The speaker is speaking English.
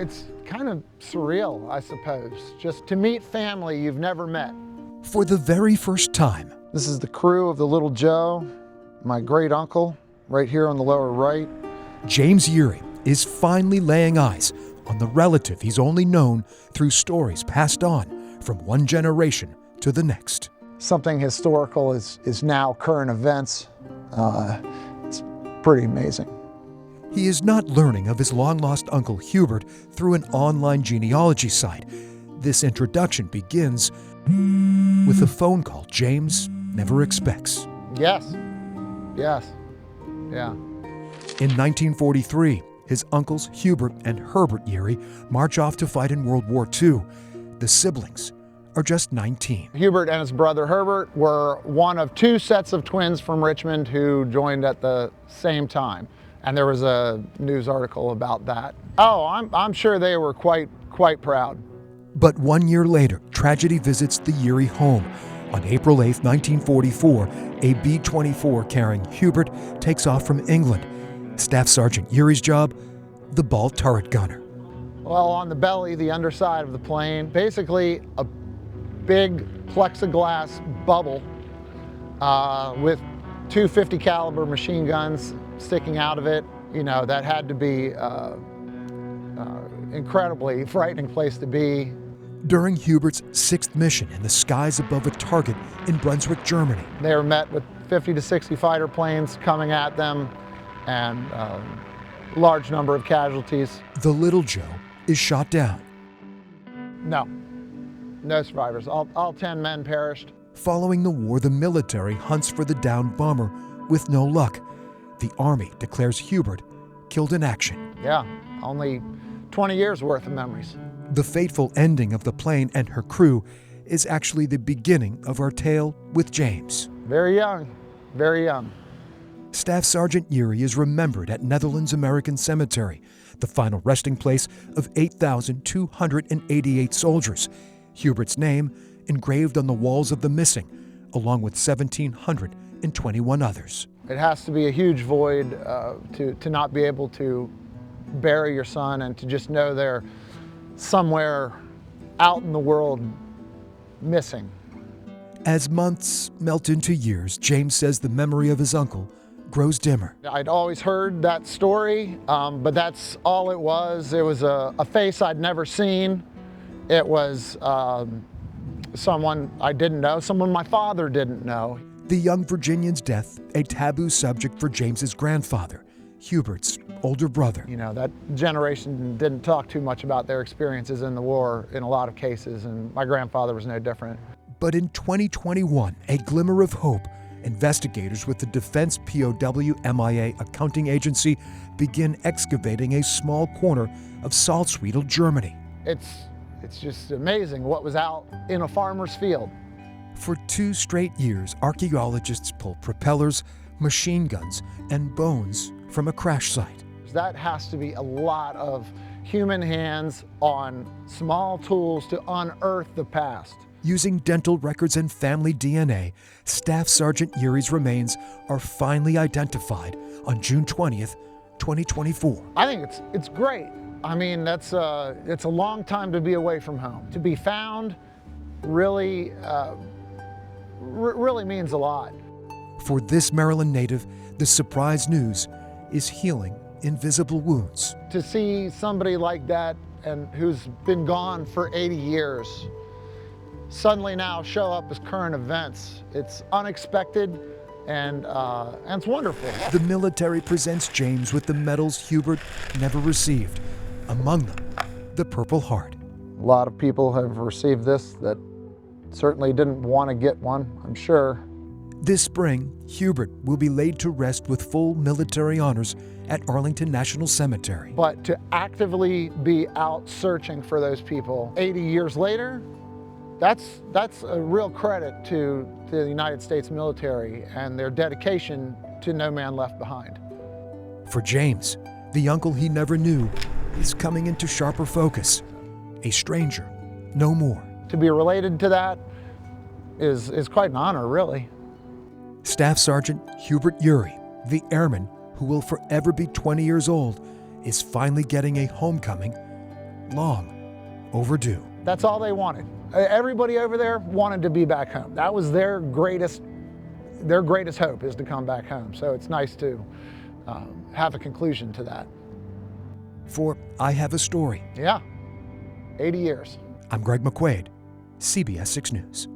it's kind of surreal, I suppose, just to meet family you've never met. For the very first time. This is the crew of the Little Joe, my great uncle, right here on the lower right. James Yeary is finally laying eyes on the relative he's only known through stories passed on from one generation to the next. Something historical is now current events. It's pretty amazing. He is not learning of his long-lost Uncle Hubert through an online genealogy site. This introduction begins with a phone call James never expects. Yes. Yeah. In 1943, his uncles Hubert and Herbert Yeary march off to fight in World War II. The siblings are just 19. Hubert and his brother Herbert were one of two sets of twins from Richmond who joined at the same time. And there was a news article about that. Oh, I'm sure they were quite proud. But 1 year later, tragedy visits the Yeary home. On April 8, 1944, a B-24 carrying Hubert takes off from England. Staff Sergeant Yeary's job, the ball turret gunner. Well, on the belly, the underside of the plane, basically a big plexiglass bubble with two .50 caliber machine guns sticking out of it. You know, that had to be incredibly frightening place to be. During Hubert's sixth mission in the skies above a target in Brunswick, Germany. They were met with 50 to 60 fighter planes coming at them and a large number of casualties. The Little Joe is shot down. No survivors. All 10 men perished. Following the war, the military hunts for the downed bomber with no luck. The Army declares Hubert killed in action. Yeah, only 20 years worth of memories. The fateful ending of the plane and her crew is actually the beginning of our tale with James. Very young. Staff Sergeant Yeary is remembered at Netherlands American Cemetery, the final resting place of 8,288 soldiers. Hubert's name engraved on the walls of the missing, along with 1,721 others. It has to be a huge void to not be able to bury your son and to just know they're somewhere out in the world missing. As months melt into years, James says the memory of his uncle grows dimmer. I'd always heard that story, but that's all it was. It was a face I'd never seen. It was someone I didn't know, someone my father didn't know. The young Virginian's death, a taboo subject for James's grandfather, Hubert's older brother. You know, that generation didn't talk too much about their experiences in the war in a lot of cases, and my grandfather was no different. But in 2021, a glimmer of hope, investigators with the Defense POW MIA accounting agency begin excavating a small corner of Salzwedel, Germany. It's just amazing what was out in a farmer's field. For 2 straight years, archaeologists pull propellers, machine guns, and bones from a crash site. That has to be a lot of human hands on small tools to unearth the past. Using dental records and family DNA, Staff Sergeant Yeary's remains are finally identified on June 20th, 2024. I think it's great. I mean, it's a long time to be away from home. To be found really means a lot. For this Maryland native, the surprise news is healing invisible wounds. To see somebody like that and who's been gone for 80 years suddenly now show up as current events, it's unexpected and it's wonderful. The military presents James with the medals Hubert never received, among them the Purple Heart. A lot of people have received this that certainly didn't want to get one, I'm sure. This spring, Hubert will be laid to rest with full military honors at Arlington National Cemetery. But to actively be out searching for those people 80 years later, that's a real credit to the United States military and their dedication to no man left behind. For James, the uncle he never knew is coming into sharper focus. A stranger, no more. To be related to that is quite an honor, really. Staff Sergeant Hubert Yeary, the airman who will forever be 20 years old, is finally getting a homecoming long overdue. That's all they wanted. Everybody over there wanted to be back home. That was their greatest hope, is to come back home. So it's nice to have a conclusion to that. For I Have a Story, Yeah, 80 years. I'm Greg McQuade, CBS 6 News.